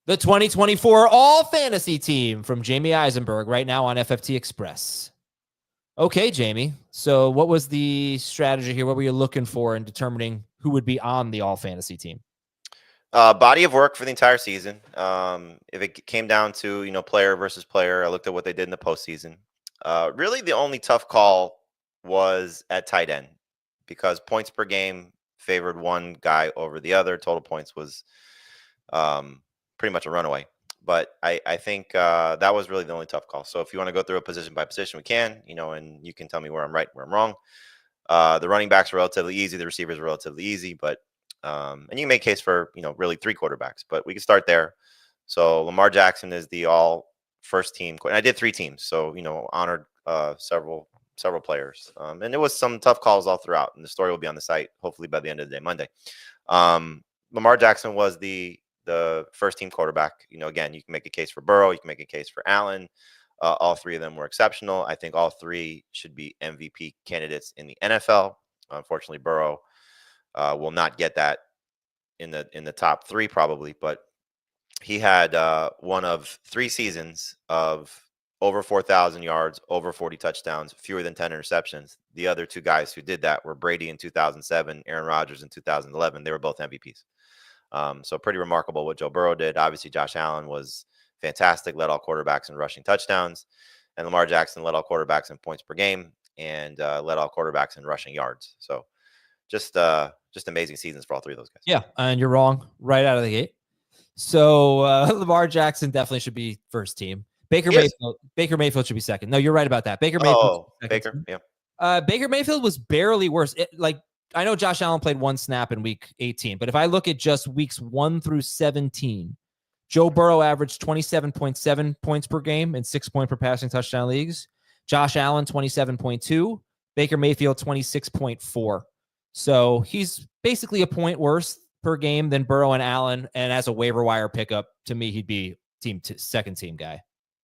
The 2024 All Fantasy Team from Jamey Eisenberg right now on FFT Express. Okay, Jamey. So what was the strategy here? What were you looking for in determining who would be on the All Fantasy Team? Body of work for the entire season. If it came down to, player versus player, I looked at what they did in the postseason. Really, the only tough call was at tight end because points per game favored one guy over the other. Total points was pretty much a runaway. But I think that was really the only tough call. So if you want to go through a position by position, we can, and you can tell me where I'm right, where I'm wrong. The running backs are relatively easy. The receivers are relatively easy, but and you can make a case for, really three quarterbacks, but we can start there. So Lamar Jackson is the all first team. And I did three teams. So, honored several players. And there was some tough calls all throughout. And the story will be on the site, hopefully by the end of the day, Monday. Lamar Jackson was the first team quarterback. Again, you can make a case for Burrow. You can make a case for Allen. All three of them were exceptional. I think all three should be MVP candidates in the NFL. Unfortunately, Burrow will not get that in the top three probably, but he had one of 3 seasons of over 4,000 yards, over 40 touchdowns, fewer than 10 interceptions. The other 2 guys who did that were Brady in 2007, Aaron Rodgers in 2011. They were both MVPs. So pretty remarkable what Joe Burrow did. Obviously, Josh Allen was fantastic, led all quarterbacks in rushing touchdowns, and Lamar Jackson led all quarterbacks in points per game and led all quarterbacks in rushing yards. So just amazing seasons for all 3 of those guys. Yeah, and you're wrong right out of the gate. So Lamar Jackson definitely should be first team. Baker Mayfield should be second. No, you're right about that. Baker Mayfield. Baker Mayfield was barely worse. I know Josh Allen played 1 snap in week 18, but if I look at just weeks 1 through 17, Joe Burrow averaged 27.7 points per game in 6-point per passing touchdown leagues. Josh Allen 27.2. Baker Mayfield 26.4. So he's basically a point worse per game than Burrow and Allen. And as a waiver wire pickup, to me, he'd be second team guy.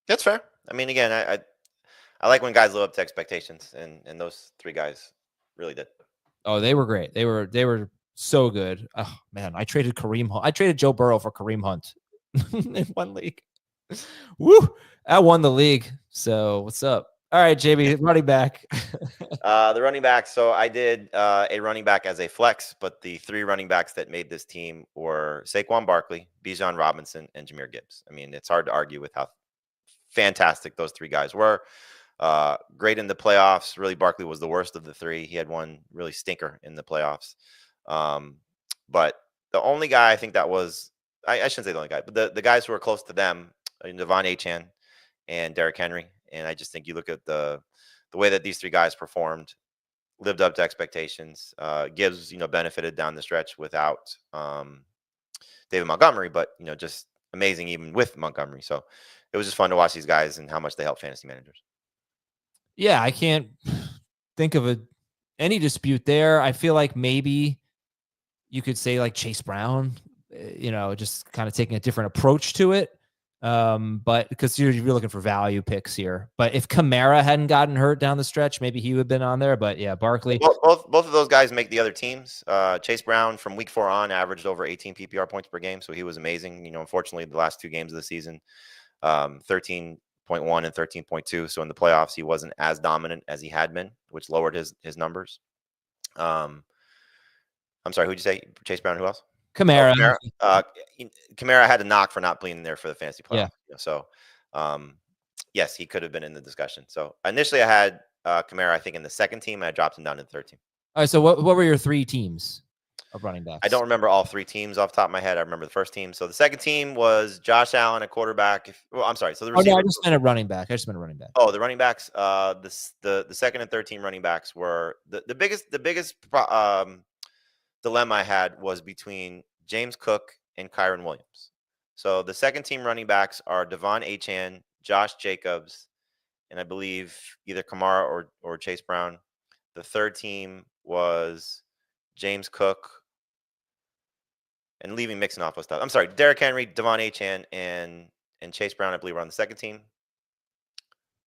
That's fair. I mean, again, I like when guys live up to expectations, and those 3 guys really did. Oh, they were great. They were so good. Oh man, I traded Joe Burrow for Kareem Hunt in one league. Woo! I won the league. So what's up? All right, JB, running back. The running back. So I did a running back as a flex, but the 3 running backs that made this team were Saquon Barkley, Bijan Robinson, and Jahmyr Gibbs. I mean, it's hard to argue with how fantastic those 3 guys were. Great in the playoffs. Really, Barkley was the worst of the 3. He had one really stinker in the playoffs. But the only guy I think that was, I shouldn't say the only guy, but the guys who were close to them, Devon Achane and Derrick Henry. And I just think you look at the way that these 3 guys performed, lived up to expectations. Gibbs, benefited down the stretch without David Montgomery, but, just amazing even with Montgomery. So it was just fun to watch these guys and how much they help fantasy managers. Yeah, I can't think of any dispute there. I feel like maybe you could say like Chase Brown, just kind of taking a different approach to it. But because you're looking for value picks here. But if Kamara hadn't gotten hurt down the stretch, maybe he would have been on there. But yeah, Barkley. Both of those guys make the other teams. Chase Brown from week 4 on averaged over 18 PPR points per game, so he was amazing. Unfortunately, the last 2 games of the season, 13.1 and 13.2. So in the playoffs, he wasn't as dominant as he had been, which lowered his numbers. I'm sorry, who'd you say? Chase Brown? Who else? Kamara. Kamara had a knock for not being there for the fantasy playoffs. Yeah. So, yes, he could have been in the discussion. So initially, I had Kamara, I think, in the second team, and I dropped him down to the third team. All right. So what were your 3 teams of running backs? I don't remember all 3 teams off the top of my head. I remember the first team. So the second team was Josh Allen, a quarterback. I'm sorry. So the receiver. I just meant a running back. Oh, the running backs. The second and third team running backs were the biggest dilemma I had was between James Cook and Kyron Williams. So the second team running backs are Devon Achane, Josh Jacobs, and I believe either Kamara or Chase Brown. The third team was James Cook, and leaving Mixon off was tough. I'm sorry, Derrick Henry, Devon Achane, and Chase Brown, I believe, were on the second team.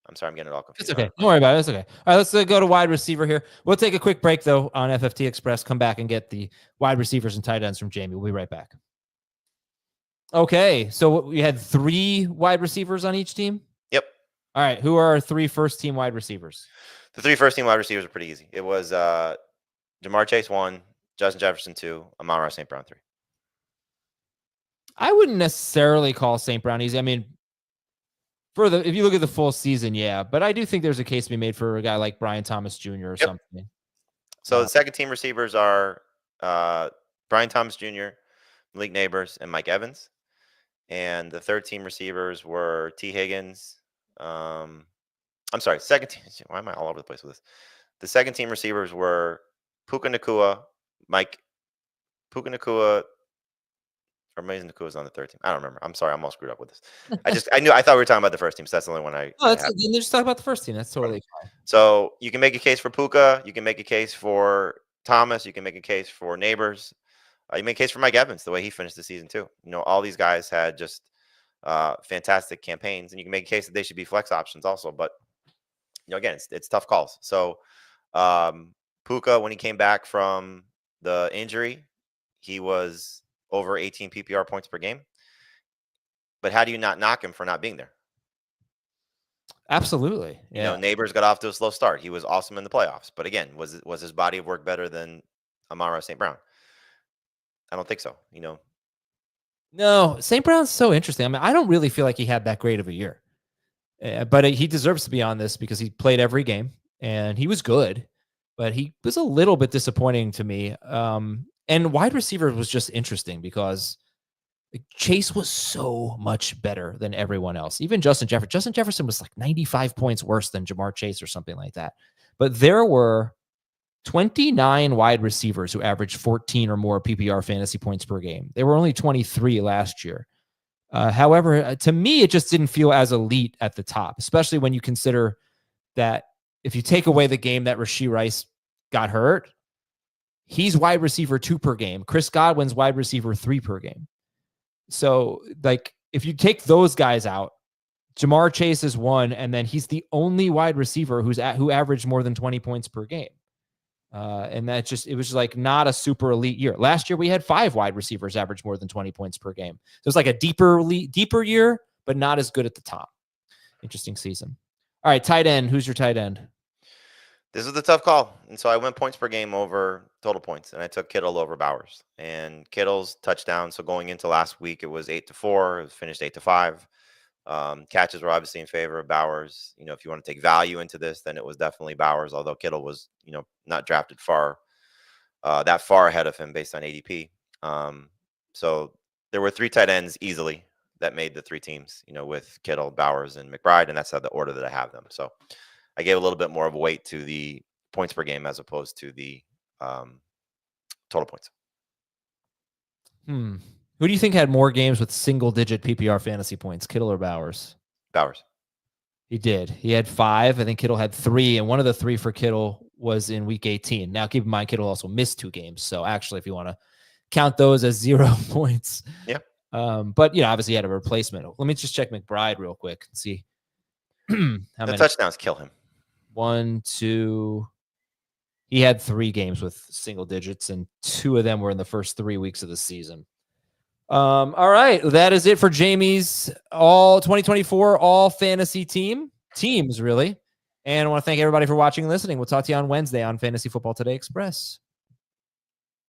I'm sorry, I'm getting it all confused. It's okay. Don't worry about it. It's okay. All right, let's go to wide receiver here. We'll take a quick break, though, on FFT Express. Come back and get the wide receivers and tight ends from Jamey. We'll be right back. Okay, so we had 3 wide receivers on each team? Yep. All right, who are our 3 first-team wide receivers? The 3 first-team wide receivers are pretty easy. It was Jamar Chase 1, Justin Jefferson 2, Amon-Ra St. Brown 3. I wouldn't necessarily call St. Brown easy. I mean, if you look at the full season, yeah, but I do think there's a case to be made for a guy like Brian Thomas Jr. or something. So the second-team receivers are Brian Thomas Jr., Malik Neighbors, and Mike Evans. And the third-team receivers were T. Higgins. I'm sorry, second team. Why am I all over the place with this? The second-team receivers were Puka Nacua, Puka Nacua, or Mason Nakua's on the third team. I don't remember. I'm sorry, I'm all screwed up with this. I thought we were talking about the first team, so that's the only one I. No, then just talk about the first team. That's totally fine. So you can make a case for Puka. You can make a case for Thomas. You can make a case for Neighbors. You make a case for Mike Evans, the way he finished the season too. All these guys had just fantastic campaigns, and you can make a case that they should be flex options also. But again, it's tough calls. So Puka, when he came back from the injury, he was over 18 PPR points per game. But how do you not knock him for not being there? Absolutely. Yeah. Neighbors got off to a slow start. He was awesome in the playoffs. But again, was his body of work better than Amon-Ra St. Brown? I don't think so. No, St. Brown's so interesting. I mean, I don't really feel like he had that great of a year. But he deserves to be on this because he played every game and he was good. But he was a little bit disappointing to me. And wide receiver was just interesting because Chase was so much better than everyone else. Even Justin Jefferson. Justin Jefferson was like 95 points worse than Jamar Chase or something like that. But there were 29 wide receivers who averaged 14 or more PPR fantasy points per game. There were only 23 last year. However, to me, it just didn't feel as elite at the top, especially when you consider that if you take away the game that Rashee Rice got hurt, he's wide receiver 2 per game. Chris Godwin's wide receiver 3 per game. So, if you take those guys out, Jamar Chase is 1, and then he's the only wide receiver who averaged more than 20 points per game. And it was like not a super elite year. Last year we had 5 wide receivers average more than 20 points per game. So it's like a deeper year, but not as good at the top. Interesting season. All right, tight end. Who's your tight end? This is the tough call. And so I went points per game over total points, and I took Kittle over Bowers. And Kittle's touchdown. So going into last week, it was 8-4. It finished 8-5. Catches were obviously in favor of Bowers. If you want to take value into this, then it was definitely Bowers, although Kittle was, not drafted that far ahead of him based on ADP. So there were 3 tight ends easily that made the 3 teams, with Kittle, Bowers, and McBride, and that's how the order that I have them. So I gave a little bit more of a weight to the points per game as opposed to the total points. Who do you think had more games with single-digit PPR fantasy points, Kittle or Bowers? Bowers. He did. He had 5. I think Kittle had 3, and one of the 3 for Kittle was in Week 18. Now, keep in mind, Kittle also missed 2 games, so actually, if you want to count those as 0 points. Yeah. But, obviously, he had a replacement. Let me just check McBride real quick and see how many touchdowns kill him. 1, 2. He had 3 games with single digits, and 2 of them were in the first 3 weeks of the season. All right, that is it for Jamey's all 2024 all fantasy teams, really. And I want to thank everybody for watching and listening. We'll talk to you on Wednesday on Fantasy Football Today Express.